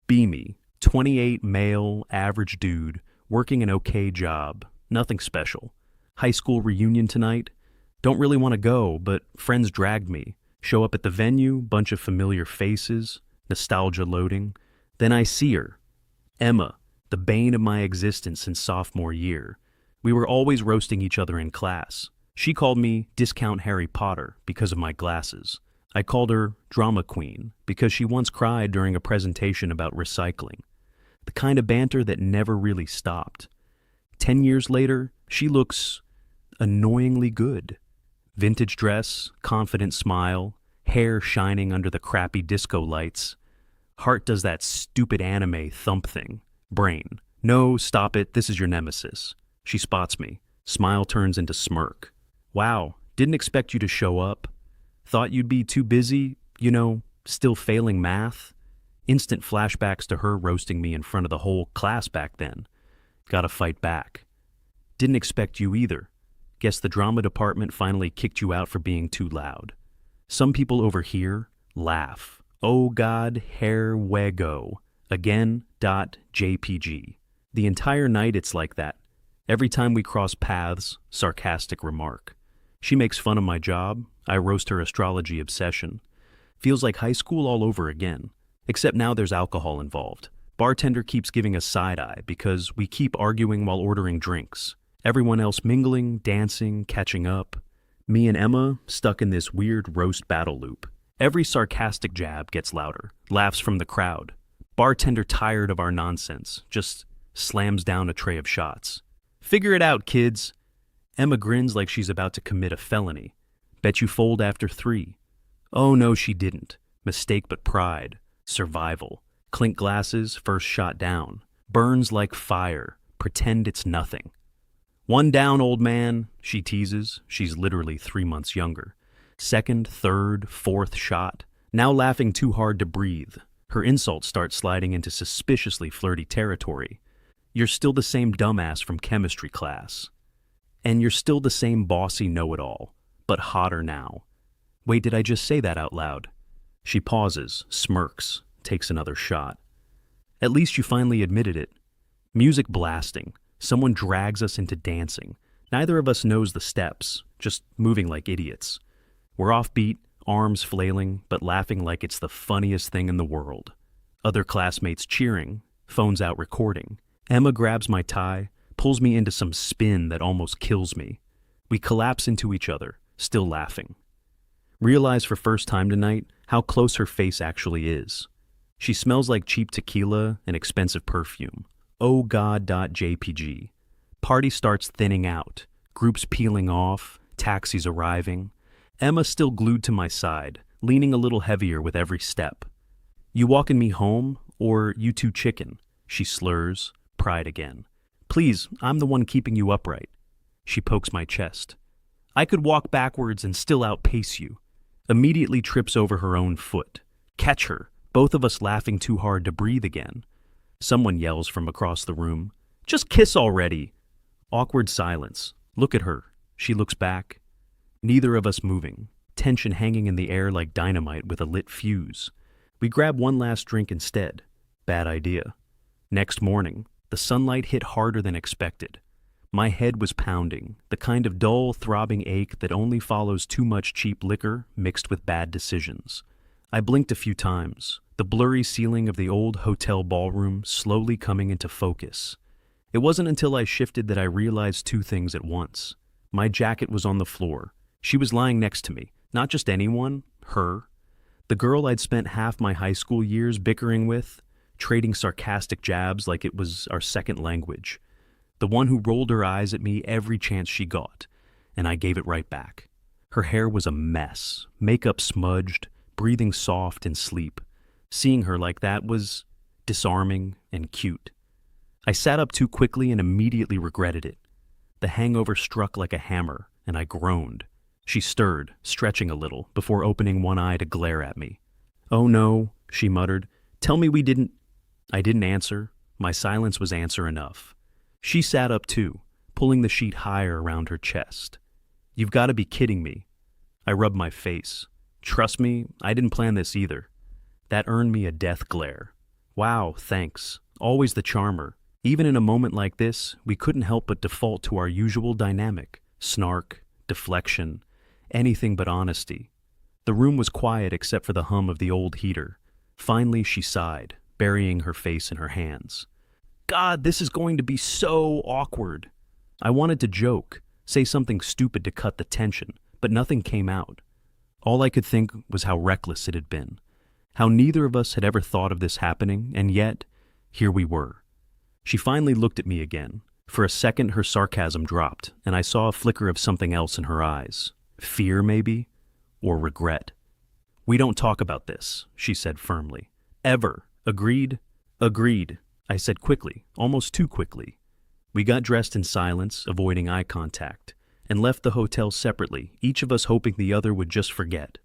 Beamy, 28 male, average dude, working an okay job, nothing special. High school reunion tonight? Don't really want to go, but friends dragged me. Show up at the venue, bunch of familiar faces, nostalgia loading. Then I see her. Emma, the bane of my existence since sophomore year. We were always roasting each other in class. She called me Discount Harry Potter because of my glasses. I called her Drama Queen because she once cried during a presentation about recycling. The kind of banter that never really stopped. 10 years later, she looks annoyingly good. Vintage dress, confident smile, hair shining under the crappy disco lights. Heart does that stupid anime thump thing. Brain, no, stop it, this is your nemesis. She spots me. Smile turns into smirk. Wow, didn't expect you to show up. Thought you'd be too busy, still failing math. Instant flashbacks to her roasting me in front of the whole class back then. Gotta fight back. Didn't expect you either. Guess the drama department finally kicked you out for being too loud. Some people over here laugh. Oh God, hair wego. Again.jpg. The entire night it's like that. Every time we cross paths, sarcastic remark. She makes fun of my job. I roast her astrology obsession. Feels like high school all over again. Except now there's alcohol involved. Bartender keeps giving us side-eye because we keep arguing while ordering drinks. Everyone else mingling, dancing, catching up. Me and Emma stuck in this weird roast battle loop. Every sarcastic jab gets louder. Laughs from the crowd. Bartender tired of our nonsense. Just slams down a tray of shots. Figure it out, kids. Emma grins like she's about to commit a felony. Bet you fold after 3. Oh no, she didn't. Mistake but pride. Survival. Clink glasses, first shot down. Burns like fire. Pretend it's nothing. One down, old man, she teases. She's literally 3 months younger. Second, third, fourth shot. Now laughing too hard to breathe. Her insults start sliding into suspiciously flirty territory. You're still the same dumbass from chemistry class. And you're still the same bossy know-it-all, but hotter now. Wait, did I just say that out loud? She pauses, smirks, takes another shot. At least you finally admitted it. Music blasting. Someone drags us into dancing. Neither of us knows the steps, just moving like idiots. We're offbeat, arms flailing, but laughing like it's the funniest thing in the world. Other classmates cheering, phones out recording. Emma grabs my tie, pulls me into some spin that almost kills me. We collapse into each other, still laughing. Realize for first time tonight how close her face actually is. She smells like cheap tequila and expensive perfume. Oh God.jpg. Party starts thinning out, groups peeling off, taxis arriving. Emma still glued to my side, leaning a little heavier with every step. You walking me home, or you too chicken? She slurs, pride again. Please, I'm the one keeping you upright. She pokes my chest. I could walk backwards and still outpace you. Immediately trips over her own foot. Catch her, both of us laughing too hard to breathe again. Someone yells from across the room. Just kiss already. Awkward silence. Look at her. She looks back. Neither of us moving. Tension hanging in the air like dynamite with a lit fuse. We grab one last drink instead. Bad idea. Next morning, the sunlight hit harder than expected. My head was pounding, the kind of dull, throbbing ache that only follows too much cheap liquor mixed with bad decisions. I blinked a few times, the blurry ceiling of the old hotel ballroom slowly coming into focus. It wasn't until I shifted that I realized 2 things at once. My jacket was on the floor. She was lying next to me. Not just anyone, her. The girl I'd spent half my high school years bickering with, trading sarcastic jabs like it was our second language. The one who rolled her eyes at me every chance she got, and I gave it right back. Her hair was a mess, makeup smudged, breathing soft in sleep. Seeing her like that was disarming and cute. I sat up too quickly and immediately regretted it. The hangover struck like a hammer, and I groaned. She stirred, stretching a little, before opening one eye to glare at me. Oh no, she muttered. Tell me we didn't... I didn't answer. My silence was answer enough. She sat up too, pulling the sheet higher around her chest. You've got to be kidding me. I rubbed my face. Trust me, I didn't plan this either. That earned me a death glare. Wow, thanks. Always the charmer. Even in a moment like this, we couldn't help but default to our usual dynamic. Snark, deflection, anything but honesty. The room was quiet except for the hum of the old heater. Finally, she sighed, burying her face in her hands. God, this is going to be so awkward. I wanted to joke, say something stupid to cut the tension, but nothing came out. All I could think was how reckless it had been, how neither of us had ever thought of this happening, and yet, here we were. She finally looked at me again. For a second, her sarcasm dropped, and I saw a flicker of something else in her eyes. Fear, maybe? Or regret. We don't talk about this, she said firmly. Ever. Agreed? Agreed, I said quickly, almost too quickly. We got dressed in silence, avoiding eye contact, and left the hotel separately, each of us hoping the other would just forget.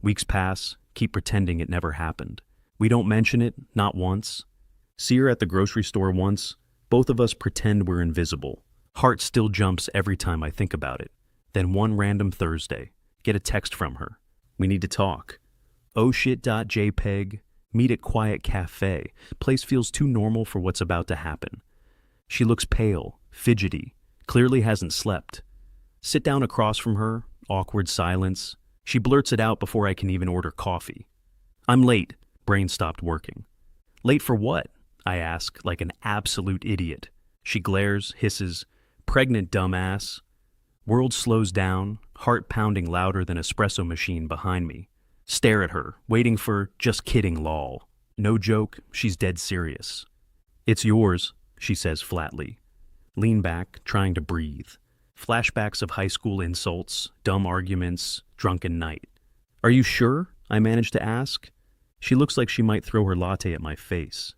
Weeks pass, keep pretending it never happened. We don't mention it, not once. See her at the grocery store once, both of us pretend we're invisible. Heart still jumps every time I think about it. Then one random Thursday, get a text from her. We need to talk. Oh shit.jpg, meet at quiet cafe. Place feels too normal for what's about to happen. She looks pale, fidgety, clearly hasn't slept. Sit down across from her, awkward silence. She blurts it out before I can even order coffee. I'm late. Brain stopped working. Late for what? I ask, like an absolute idiot. She glares, hisses, pregnant dumbass. World slows down, heart pounding louder than espresso machine behind me. Stare at her, waiting for just kidding lol. No joke, she's dead serious. It's yours, she says flatly. Lean back, trying to breathe. Flashbacks of high school insults, dumb arguments, drunken night. Are you sure? I manage to ask. She looks like she might throw her latte at my face.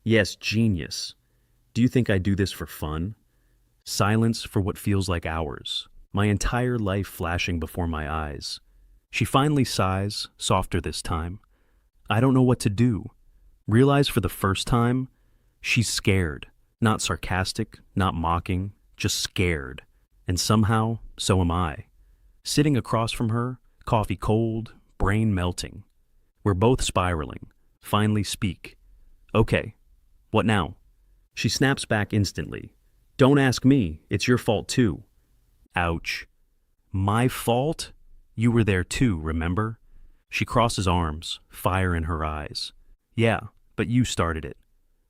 Yes, genius. Do you think I do this for fun? Silence for what feels like hours. My entire life flashing before my eyes. She finally sighs, softer this time. I don't know what to do. Realize for the first time, she's scared. Not sarcastic, not mocking, just scared. And somehow, so am I. Sitting across from her, coffee cold, brain melting. We're both spiraling. Finally speak. Okay, what now? She snaps back instantly. Don't ask me, it's your fault too. Ouch. My fault? You were there too, remember? She crosses arms, fire in her eyes. Yeah, but you started it.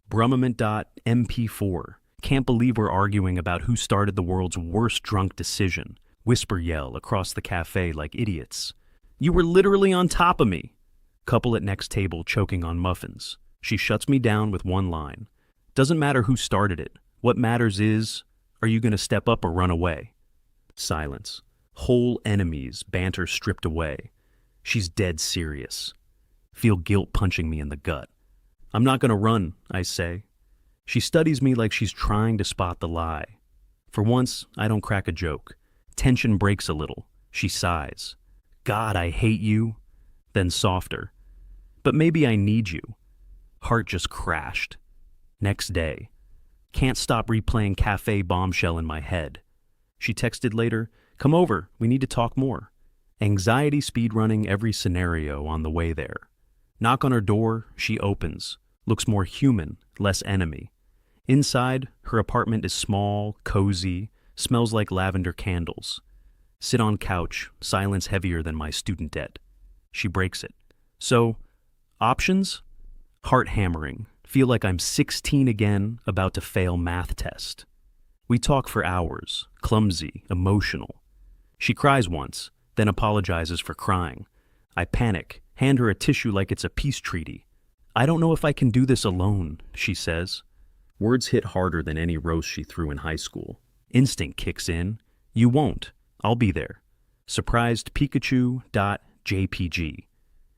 Brummament.mp4. Can't believe we're arguing about who started the world's worst drunk decision. Whisper yell across the cafe like idiots. You were literally on top of me. Couple at next table choking on muffins. She shuts me down with one line. Doesn't matter who started it. What matters is, are you going to step up or run away? Silence. Whole enemies, banter stripped away. She's dead serious. Feel guilt punching me in the gut. I'm not going to run, I say. She studies me like she's trying to spot the lie. For once, I don't crack a joke. Tension breaks a little. She sighs. God, I hate you. Then softer. But maybe I need you. Heart just crashed. Next day. Can't stop replaying cafe bombshell in my head. She texted later, come over, we need to talk more. Anxiety speedrunning every scenario on the way there. Knock on her door, she opens. Looks more human, less enemy. Inside, her apartment is small, cozy, smells like lavender candles. Sit on couch, silence heavier than my student debt. She breaks it. So, options? Heart hammering. Feel like I'm 16 again, about to fail math test. We talk for hours, clumsy, emotional. She cries once, then apologizes for crying. I panic, hand her a tissue like it's a peace treaty. I don't know if I can do this alone, she says. Words hit harder than any roast she threw in high school. Instinct kicks in. You won't. I'll be there. Surprised Pikachu.jpg.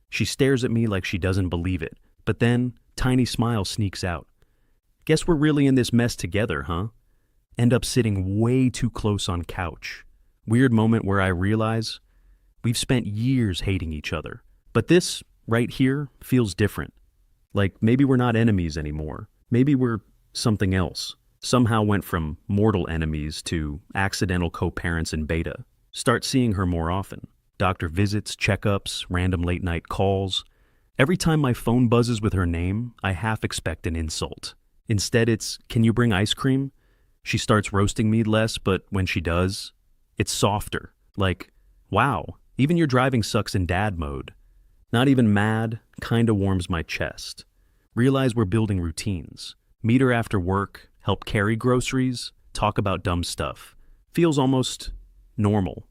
She stares at me like she doesn't believe it, but then, tiny smile sneaks out. Guess we're really in this mess together, huh? End up sitting way too close on couch. Weird moment where I realize we've spent years hating each other. But this, right here, feels different. Like maybe we're not enemies anymore. Maybe we're something else. Somehow went from mortal enemies to accidental co-parents in beta. Start seeing her more often. Doctor visits, checkups, random late-night calls. Every time my phone buzzes with her name, I half expect an insult. Instead, it's, "Can you bring ice cream?" She starts roasting me less, but when she does, it's softer. Like, "Wow, even your driving sucks in dad mode." Not even mad, kinda warms my chest. Realize we're building routines. Meet her after work, help carry groceries, talk about dumb stuff. Feels almost normal.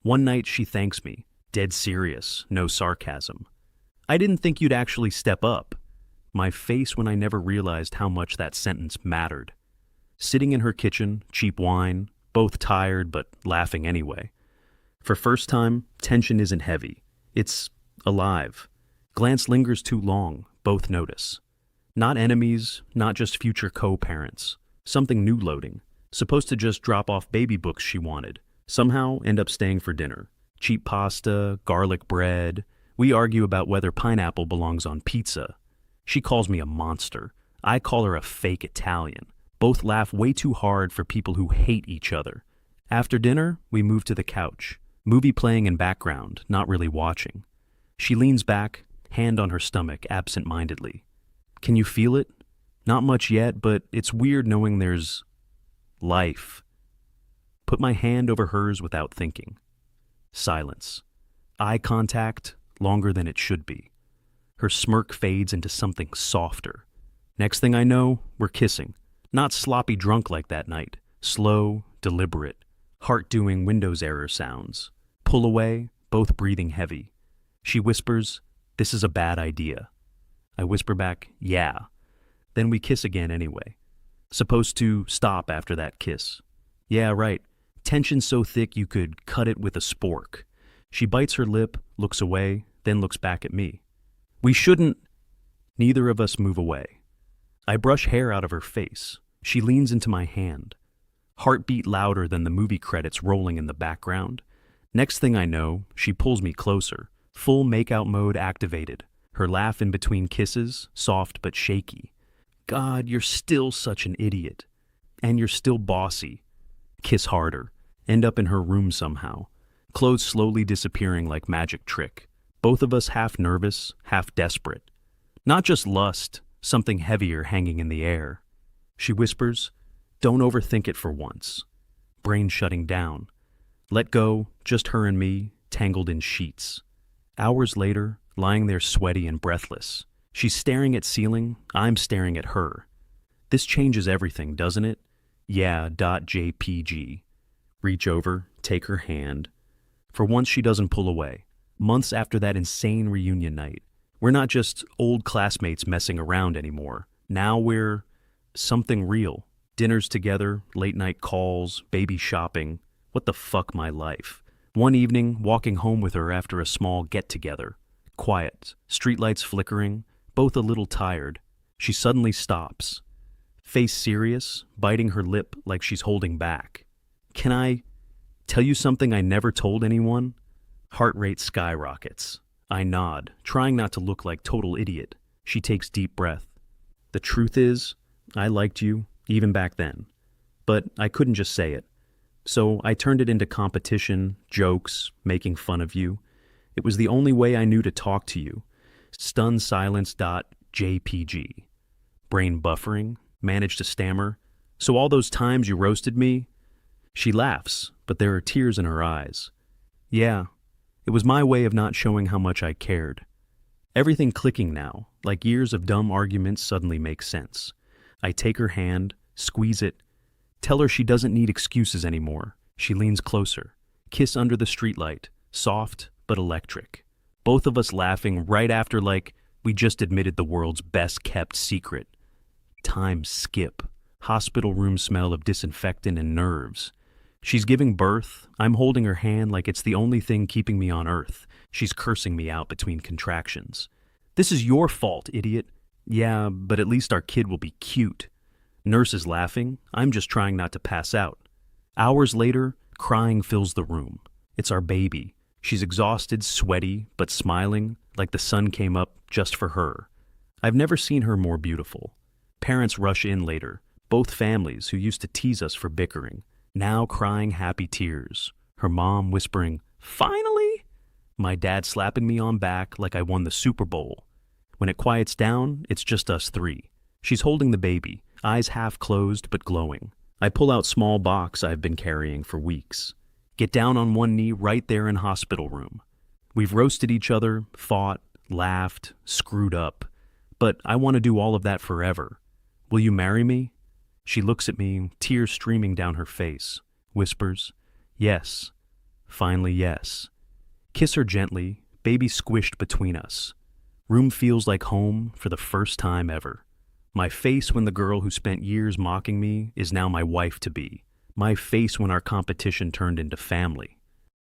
One night she thanks me, dead serious, no sarcasm. "I didn't think you'd actually step up." My face when I never realized how much that sentence mattered. Sitting in her kitchen, cheap wine, both tired but laughing anyway. For first time, tension isn't heavy. It's alive. Glance lingers too long, both notice. Not enemies, not just future co-parents. Something new loading. Supposed to just drop off baby books she wanted. Somehow end up staying for dinner. Cheap pasta, garlic bread. We argue about whether pineapple belongs on pizza. She calls me a monster. I call her a fake Italian. Both laugh way too hard for people who hate each other. After dinner, we move to the couch. Movie playing in background, not really watching. She leans back, hand on her stomach, absent-mindedly. "Can you feel it?" "Not much yet, but it's weird knowing there's life." Put my hand over hers without thinking. Silence. Eye contact, longer than it should be. Her smirk fades into something softer. Next thing I know, we're kissing. Not sloppy drunk like that night. Slow, deliberate. Heart doing Windows error sounds. Pull away, both breathing heavy. She whispers, "This is a bad idea." I whisper back, "Yeah." Then we kiss again anyway. Supposed to stop after that kiss. Yeah, right. Tension so thick you could cut it with a spork. She bites her lip, looks away, then looks back at me. "We shouldn't." Neither of us move away. I brush hair out of her face. She leans into my hand. Heartbeat louder than the movie credits rolling in the background. Next thing I know, she pulls me closer. Full makeout mode activated. Her laugh in between kisses, soft but shaky. "God, you're still such an idiot. And you're still bossy." Kiss harder. End up in her room somehow. Clothes slowly disappearing like magic trick. Both of us half nervous, half desperate. Not just lust, something heavier hanging in the air. She whispers, "Don't overthink it for once." Brain shutting down. Let go, just her and me, tangled in sheets. Hours later, lying there sweaty and breathless. She's staring at ceiling, I'm staring at her. This changes everything, doesn't it? Yeah, .jpg. Reach over, take her hand. For once she doesn't pull away. Months after that insane reunion night. We're not just old classmates messing around anymore. Now we're something real. Dinners together, late night calls, baby shopping. What the fuck, my life. One evening, walking home with her after a small get-together. Quiet, streetlights flickering, both a little tired. She suddenly stops. Face serious, biting her lip like she's holding back. "Can I tell you something I never told anyone?" Heart rate skyrockets. I nod, trying not to look like total idiot. She takes deep breath. "The truth is, I liked you, even back then. But I couldn't just say it. So I turned it into competition, jokes, making fun of you. It was the only way I knew to talk to you." Stunned silence. .jpg. Brain buffering, managed to stammer. "So all those times you roasted me?" She laughs, but there are tears in her eyes. "Yeah, it was my way of not showing how much I cared." Everything clicking now, like years of dumb arguments suddenly make sense. I take her hand, squeeze it, tell her she doesn't need excuses anymore. She leans closer. Kiss under the streetlight, soft but electric. Both of us laughing right after like we just admitted the world's best-kept secret. Time skip. Hospital room smell of disinfectant and nerves. She's giving birth. I'm holding her hand like it's the only thing keeping me on earth. She's cursing me out between contractions. "This is your fault, idiot." "Yeah, but at least our kid will be cute." Nurse is laughing. I'm just trying not to pass out. Hours later, crying fills the room. It's our baby. She's exhausted, sweaty, but smiling, like the sun came up just for her. I've never seen her more beautiful. Parents rush in later, both families who used to tease us for bickering, now crying happy tears. Her mom whispering, "Finally?" My dad slapping me on back like I won the Super Bowl. When it quiets down, it's just us three. She's holding the baby, eyes half closed but glowing. I pull out small box I've been carrying for weeks. Get down on one knee right there in hospital room. We've roasted each other, fought, laughed, screwed up. But I want to do all of that forever. Will you marry me? She looks at me, tears streaming down her face, whispers, yes. Finally, yes. Kiss her gently, baby squished between us. Room feels like home for the first time ever. My face when the girl who spent years mocking me is now my wife-to-be. My face when our competition turned into family.